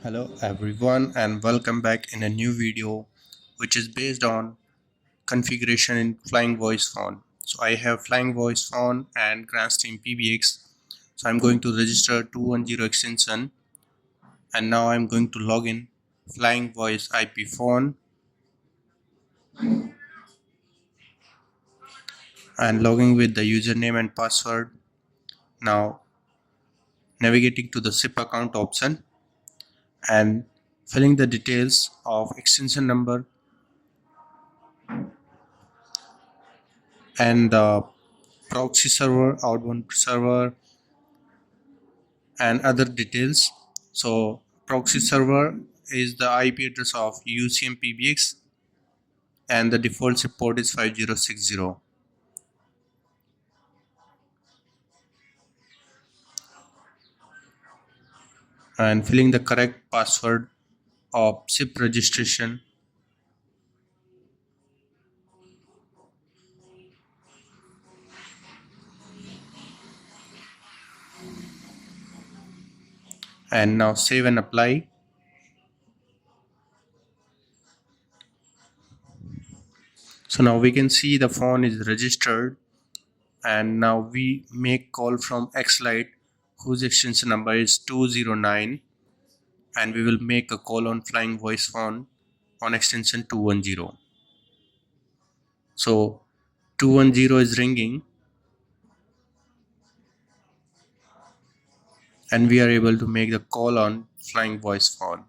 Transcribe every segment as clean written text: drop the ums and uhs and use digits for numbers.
Hello everyone and welcome back in a new video which is based on configuration in Flying Voice phone. So I have Flying Voice phone and Grandstream PBX. So I'm going to register 210 extension and now I'm going to log in Flying Voice IP phone and logging with the username and password. Now navigating to the SIP account option and filling the details of extension number and the proxy server, outbound server and other details. So proxy server is the IP address of UCM PBX and the default support is 5060 and filling the correct password of SIP registration and now save and apply. So now we can see the phone is registered and now we make call from Xlite whose extension number is 209 and we will make a call on Flying Voice phone on extension 210. So 210 is ringing and we are able to make the call on Flying Voice phone.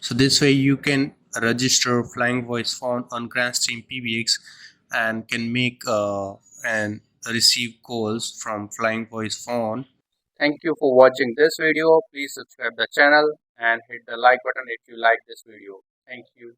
So this way you can register Flying Voice phone on Grandstream PBX and can make and receive calls from Flying Voice phone. Thank you for watching this video. Please subscribe the channel and hit the like button if you like this video. Thank you.